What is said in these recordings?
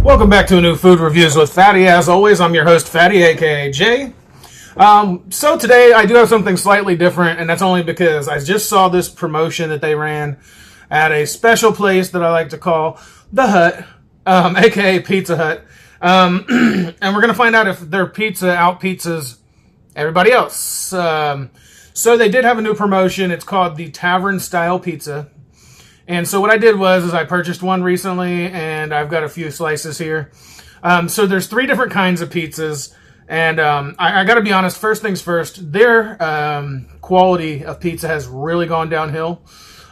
Welcome back to a new Food Reviews with Fatty. As always, I'm your host, Fatty, aka Jay. So today I do have something slightly different, and that's only because I just saw this promotion that they ran at a special place that I like to call The Hut, aka Pizza Hut. And we're going to find out if their pizza out-pizzas everybody else. So they did have a new promotion. It's called the Tavern style pizza. And so what I did was I purchased one recently, and I've got a few slices here. So there's 3 different kinds of pizzas, and I got to be honest, first things first, their quality of pizza has really gone downhill,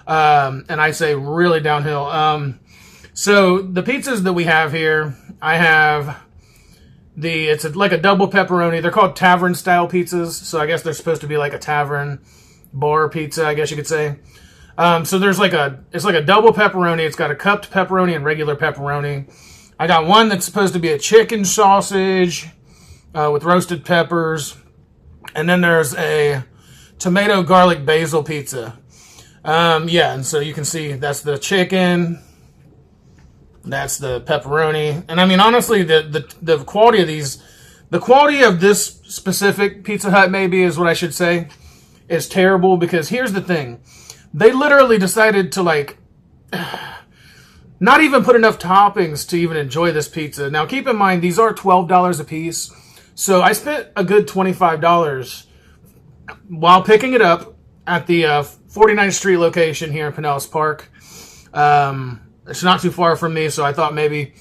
and I say really downhill. So the pizzas that we have here, I have like a double pepperoni. They're called Tavern style pizzas, so I guess they're supposed to be like a tavern bar pizza, I guess you could say. So there's it's like a double pepperoni. It's got a cupped pepperoni and regular pepperoni. I got one that's supposed to be a chicken sausage with roasted peppers. And then there's a tomato garlic basil pizza. And so you can see that's the chicken. That's the pepperoni. And I mean, honestly, the quality of these, the quality of this specific Pizza Hut maybe is what I should say, is terrible, because here's the thing. They literally decided to not even put enough toppings to even enjoy this pizza. Now keep in mind, these are $12 a piece. So I spent a good $25 while picking it up at the 49th Street location here in Pinellas Park. It's not too far from me, so I thought maybe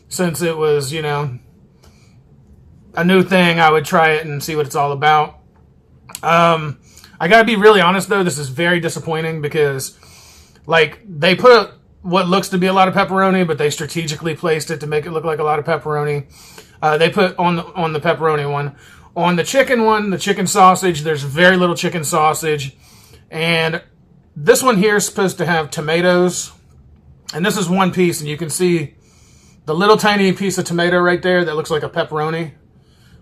since it was, a new thing, I would try it and see what it's all about. I gotta be really honest though, this is very disappointing because, they put what looks to be a lot of pepperoni, but they strategically placed it to make it look like a lot of pepperoni. They put on the pepperoni one. On the chicken one, the chicken sausage, there's very little chicken sausage. And this one here is supposed to have tomatoes. And this is one piece, and you can see the little tiny piece of tomato right there that looks like a pepperoni.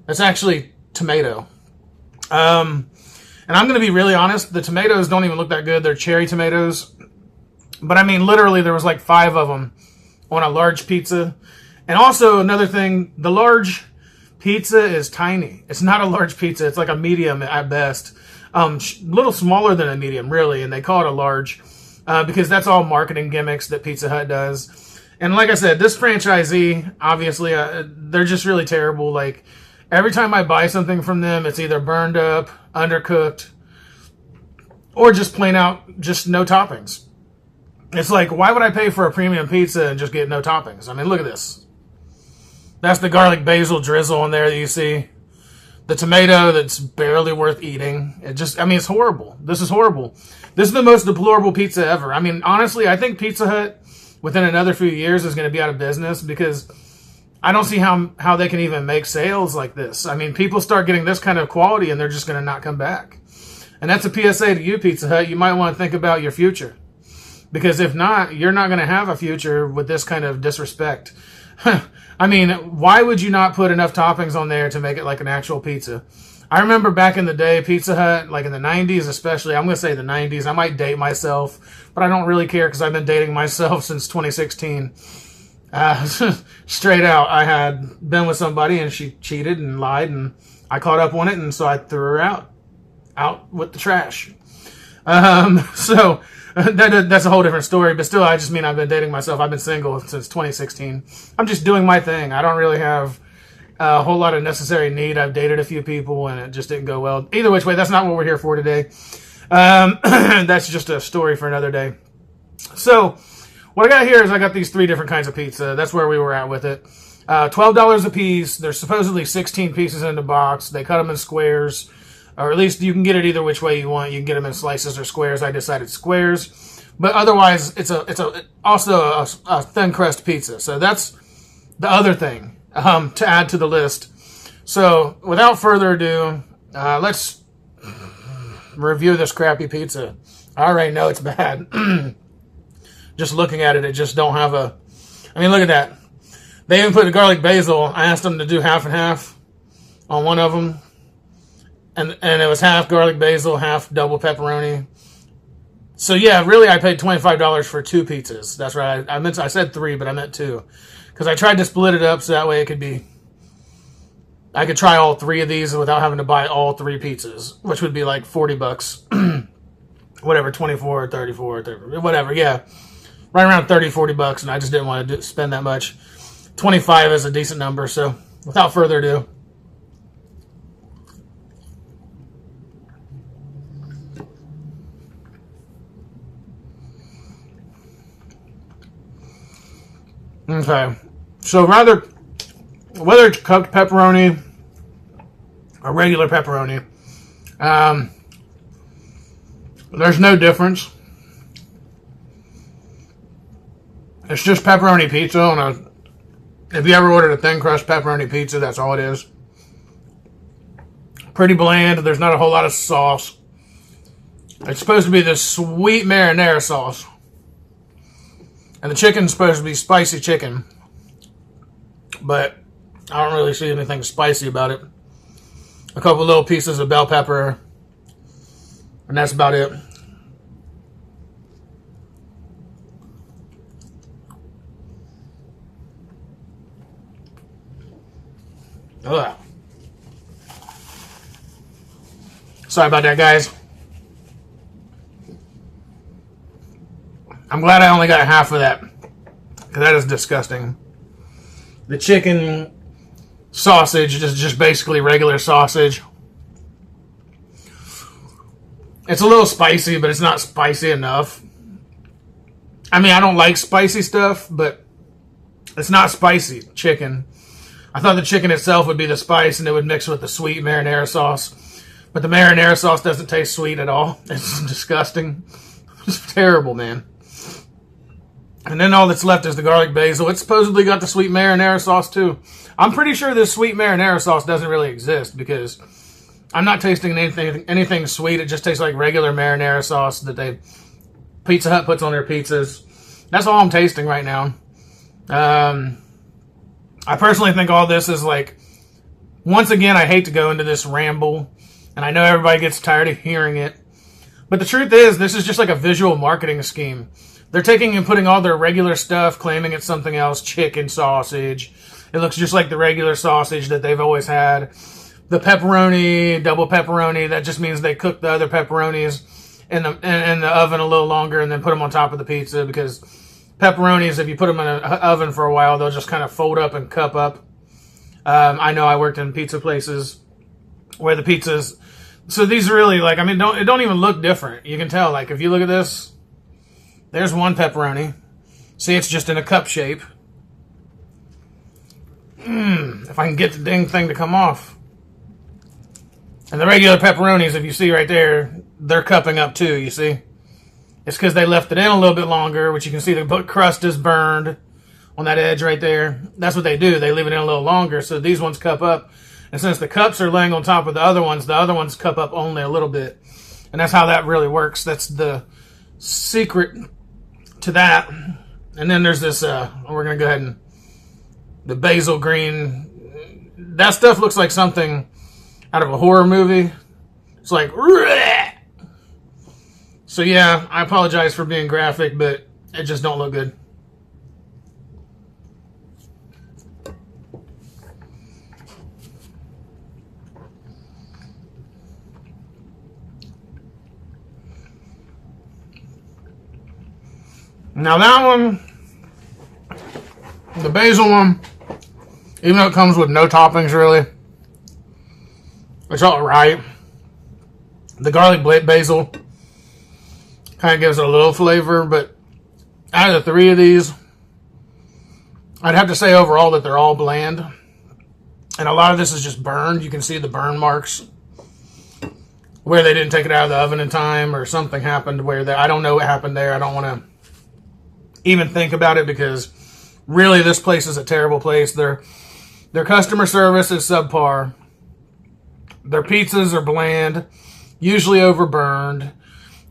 That's actually tomato. And I'm going to be really honest, the tomatoes don't even look that good. They're cherry tomatoes. But I mean, literally, there was 5 of them on a large pizza. And also, another thing, the large pizza is tiny. It's not a large pizza. It's like a medium at best. Little smaller than a medium, really. And they call it a large because that's all marketing gimmicks that Pizza Hut does. And like I said, this franchisee, obviously, they're just really terrible. Every time I buy something from them, it's either burned up, undercooked, or just plain out, just no toppings. It's why would I pay for a premium pizza and just get no toppings? I mean, look at this. That's the garlic basil drizzle on there that you see. The tomato that's barely worth eating. It's horrible. This is horrible. This is the most deplorable pizza ever. I mean, honestly, I think Pizza Hut, within another few years, is going to be out of business because I don't see how they can even make sales like this. I mean, people start getting this kind of quality and they're just going to not come back. And that's a PSA to you, Pizza Hut. You might want to think about your future. Because if not, you're not going to have a future with this kind of disrespect. I mean, why would you not put enough toppings on there to make it like an actual pizza? I remember back in the day, Pizza Hut, in the 90s especially, I'm going to say the 90s. I might date myself, but I don't really care because I've been dating myself since 2016. Straight out, I had been with somebody and she cheated and lied and I caught up on it, and so I threw her out with the trash. So that's a whole different story, but still, I just mean I've been dating myself. I've been single since 2016. I'm just doing my thing. I don't really have a whole lot of necessary need. I've dated a few people and it just didn't go well. Either which way, that's not what we're here for today. That's just a story for another day. So what I got here is I got these 3 different kinds of pizza. That's where we were at with it. $12 a piece. There's supposedly 16 pieces in the box. They cut them in squares, or at least you can get it either which way you want. You can get them in slices or squares. I decided squares, but otherwise it's also a thin crust pizza. So that's the other thing to add to the list. So without further ado, let's review this crappy pizza. I already know it's bad. Just looking at it, it just don't have I mean, look at that. They even put the garlic basil. I asked them to do half and half on one of them. And it was half garlic basil, half double pepperoni. So yeah, really I paid $25 for 2 pizzas. That's right. I said 3, but I meant 2. Because I tried to split it up so that way it could be... I could try all 3 of these without having to buy all 3 pizzas, which would be like $40. Whatever, 24, 34, 30, whatever, yeah. Right around 30, $40, and I just didn't want to spend that much. 25 is a decent number, so without further ado. Okay, so whether it's cooked pepperoni or regular pepperoni, there's no difference. It's just pepperoni pizza. If you ever ordered a thin crust pepperoni pizza, that's all it is. Pretty bland. There's not a whole lot of sauce. It's supposed to be this sweet marinara sauce. And the chicken's supposed to be spicy chicken. But I don't really see anything spicy about it. A couple little pieces of bell pepper. And that's about it. Ugh. Sorry about that, guys. I'm glad I only got half of that, because that is disgusting. The chicken sausage is just basically regular sausage. It's a little spicy, but it's not spicy enough. I mean, I don't like spicy stuff, but it's not spicy chicken. I thought the chicken itself would be the spice, and it would mix with the sweet marinara sauce. But the marinara sauce doesn't taste sweet at all. It's disgusting. It's terrible, man. And then all that's left is the garlic basil. It's supposedly got the sweet marinara sauce too. I'm pretty sure this sweet marinara sauce doesn't really exist, because I'm not tasting anything sweet. It just tastes like regular marinara sauce that Pizza Hut puts on their pizzas. That's all I'm tasting right now. I personally think all this is like, once again, I hate to go into this ramble, and I know everybody gets tired of hearing it, but the truth is, this is just like a visual marketing scheme. They're taking and putting all their regular stuff, claiming it's something else, chicken sausage. It looks just like the regular sausage that they've always had. The pepperoni, double pepperoni, that just means they cook the other pepperonis in the oven a little longer and then put them on top of the pizza, because pepperonis, if you put them in an oven for a while, they'll just kind of fold up and cup up. I know I worked in pizza places where the pizzas... So these really, like, I mean, it don't even look different. You can tell, like, if you look at this, there's one pepperoni. See, it's just in a cup shape. If I can get the dang thing to come off. And the regular pepperonis, if you see right there, they're cupping up too, you see? It's because they left it in a little bit longer, which you can see the crust is burned on that edge right there. That's what they do. They leave it in a little longer, so these ones cup up. And since the cups are laying on top of the other ones cup up only a little bit. And that's how that really works. That's the secret to that. And then there's this, we're going to go ahead and, the basil green. That stuff looks like something out of a horror movie. It's like, Rah! So yeah, I apologize for being graphic, but it just don't look good. Now that one, the basil one, even though it comes with no toppings really, it's alright. The garlic basil kind of gives it a little flavor, but out of the 3 of these, I'd have to say overall that they're all bland. And a lot of this is just burned. You can see the burn marks where they didn't take it out of the oven in time, or something happened where I don't know what happened there. I don't want to even think about it, because really this place is a terrible place. Their customer service is subpar. Their pizzas are bland, usually overburned,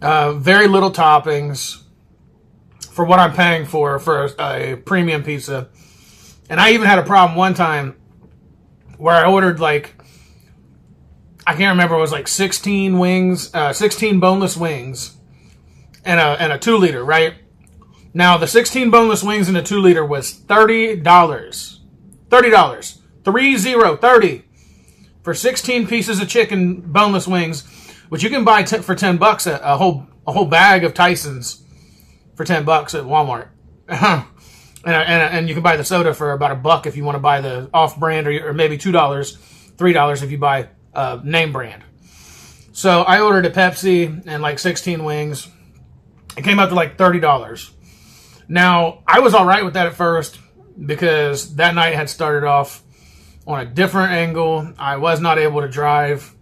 very little toppings for what I'm paying for a premium pizza. And I even had a problem one time where I ordered, like, I can't remember, it was like 16 wings, 16 boneless wings and a 2-liter, right? Now, the 16 boneless wings in the 2-liter was $30. $30. 30 for 16 pieces of chicken boneless wings, which you can buy for $10 a whole bag of Tyson's for $10 at Walmart. and you can buy the soda for about $1 if you want to buy the off-brand, or maybe $2, $3 if you buy name brand. So I ordered a Pepsi and like 16 wings. It came out to like $30. Now, I was all right with that at first because that night had started off on a different angle. I was not able to drive,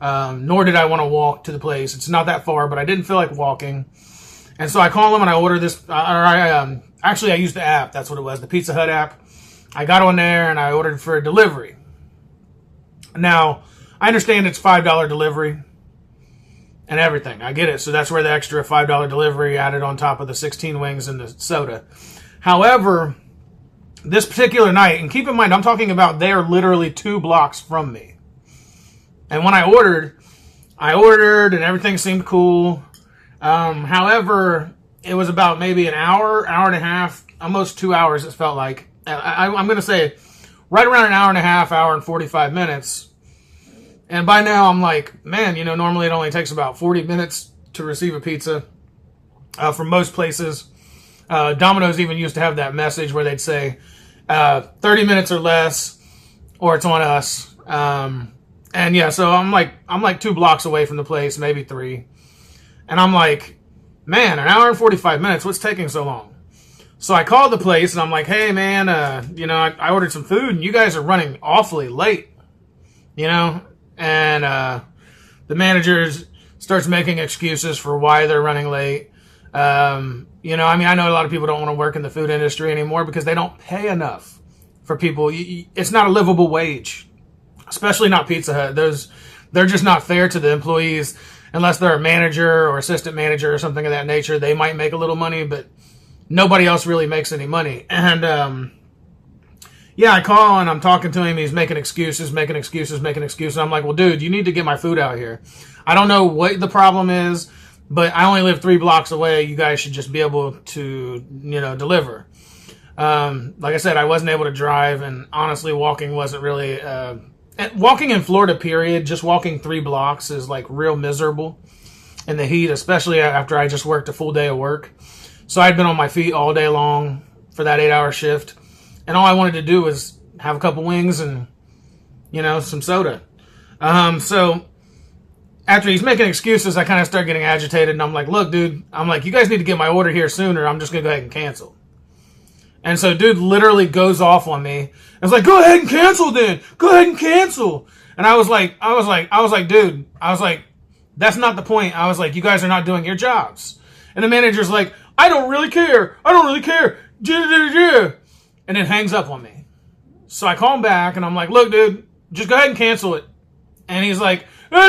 nor did I want to walk to the place. It's not that far, but I didn't feel like walking. And so I called them and I ordered this. Actually, I used the app. That's what it was, the Pizza Hut app. I got on there and I ordered for delivery. Now, I understand it's $5 delivery and everything. I get it. So that's where the extra $5 delivery added on top of the 16 wings and the soda. However, this particular night, and keep in mind, I'm talking about they are literally 2 blocks from me. And when I ordered and everything seemed cool. However, it was about maybe an hour and a half, almost 2 hours it felt like. I'm going to say right around an hour and a half, hour and 45 minutes. And by now I'm like, man, normally it only takes about 40 minutes to receive a pizza from most places. Domino's even used to have that message where they'd say 30 minutes or less, or it's on us. And yeah, so I'm like 2 blocks away from the place, maybe 3. And I'm like, man, an hour and 45 minutes, what's taking so long? So I called the place and I'm like, hey man, I ordered some food and you guys are running awfully late, and the manager starts making excuses for why they're running late. I know a lot of people don't want to work in the food industry anymore because they don't pay enough for people. It's not a livable wage, especially not Pizza Hut. They're just not fair to the employees unless they're a manager or assistant manager or something of that nature. They might make a little money, but nobody else really makes any money. And I call and I'm talking to him. He's making excuses. I'm like, well, dude, you need to get my food out here. I don't know what the problem is, but I only live 3 blocks away. You guys should just be able to, deliver. Like I said, I wasn't able to drive, and honestly, walking wasn't really... walking in Florida, period, just walking 3 blocks is like real miserable in the heat, especially after I just worked a full day of work. So I'd been on my feet all day long for that 8-hour shift. And all I wanted to do was have a couple wings and, some soda. So after he's making excuses, I kind of start getting agitated. And I'm like, look, dude, you guys need to get my order here sooner. I'm just going to go ahead and cancel. And so dude literally goes off on me. I was like, go ahead and cancel then. Go ahead and cancel. And I was like, dude, that's not the point. I was like, you guys are not doing your jobs. And the manager's like, I don't really care. And it hangs up on me. So I call him back and I'm like, look, dude, just go ahead and cancel it. And he's like, down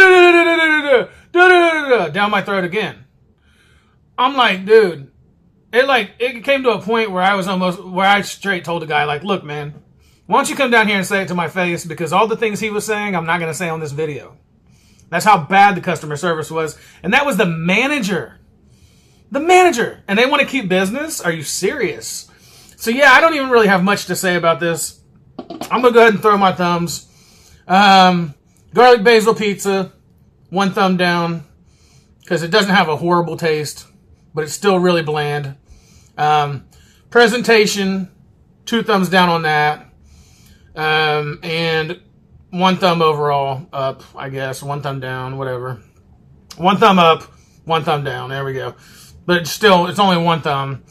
my throat again. I'm like, dude, it came to a point where I straight told the guy, like, look, man, why don't you come down here and say it to my face? Because all the things he was saying, I'm not going to say on this video. That's how bad the customer service was. And that was the manager. The manager. And they want to keep business? Are you serious? So yeah, I don't even really have much to say about this. I'm going to go ahead and throw my thumbs. Garlic basil pizza, 1 thumb down. Because it doesn't have a horrible taste. But it's still really bland. Presentation, 2 thumbs down on that. And 1 thumb overall up, I guess. 1 thumb down, whatever. 1 thumb up, 1 thumb down. There we go. But it's only 1 thumb.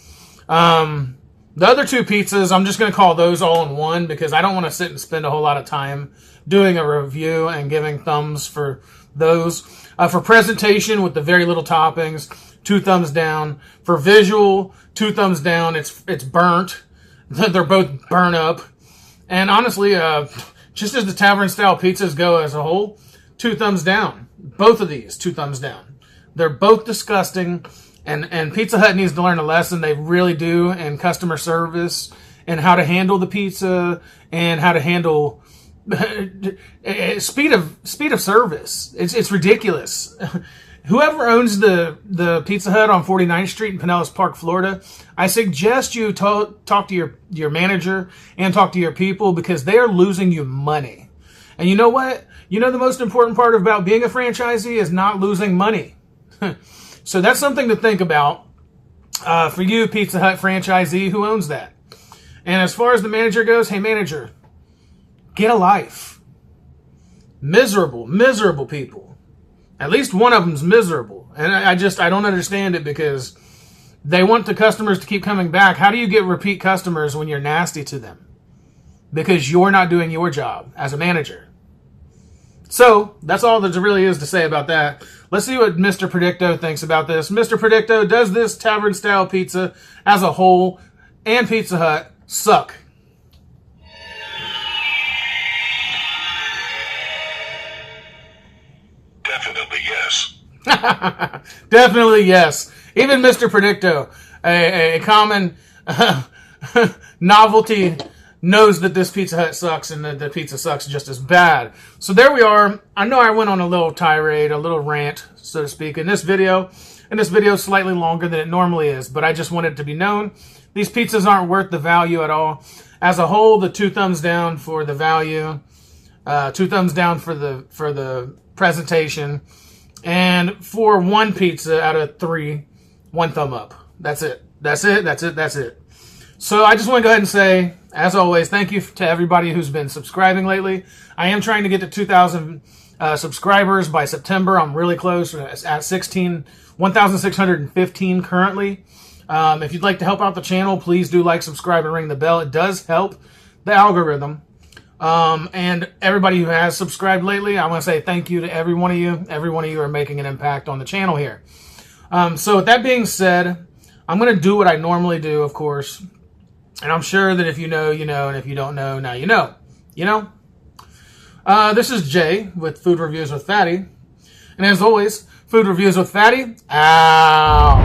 The other 2 pizzas, I'm just going to call those all in one because I don't want to sit and spend a whole lot of time doing a review and giving thumbs for those. For presentation with the very little toppings, 2 thumbs down. For visual, 2 thumbs down. It's burnt. They're both burnt up. And honestly, just as the Tavern style pizzas go as a whole, 2 thumbs down. Both of these, 2 thumbs down. They're both disgusting. And Pizza Hut needs to learn a lesson. They really do in customer service and how to handle the pizza and how to handle speed of service. It's ridiculous. whoever owns the Pizza Hut on 49th Street in Pinellas Park, Florida, I suggest you talk to your manager and talk to your people, because they are losing you money. And you know what? You know the most important part about being a franchisee is not losing money. So that's something to think about for you, Pizza Hut franchisee who owns that. And as far as the manager goes, hey manager, get a life. Miserable people. At least one of them's miserable. And I don't understand it, because they want the customers to keep coming back. How do you get repeat customers when you're nasty to them? Because you're not doing your job as a manager. So, that's all there really is to say about that. Let's see what Mr. Predicto thinks about this. Mr. Predicto, does this tavern-style pizza as a whole and Pizza Hut suck? Definitely yes. Definitely yes. Even Mr. Predicto, a common novelty, knows that this Pizza Hut sucks and that the pizza sucks just as bad. So there we are. I know I went on a little tirade, a little rant, so to speak, in this video. And this video is slightly longer than it normally is, but I just want it to be known. These pizzas aren't worth the value at all. As a whole, the 2 thumbs down for the value, 2 thumbs down for the presentation, and for one pizza out of 3, 1 thumb up. That's it. So I just want to go ahead and say, as always, thank you to everybody who's been subscribing lately. I am trying to get to 2,000 subscribers by September. I'm really close, at 1,615 currently. If you'd like to help out the channel, please do like, subscribe, and ring the bell. It does help the algorithm. And everybody who has subscribed lately, I want to say thank you to every one of you. Every one of you are making an impact on the channel here. So with that being said, I'm going to do what I normally do, of course. And I'm sure that if you know, you know. And if you don't know, now you know. You know? This is Jay with Food Reviews with Fatty. And as always, Food Reviews with Fatty, out.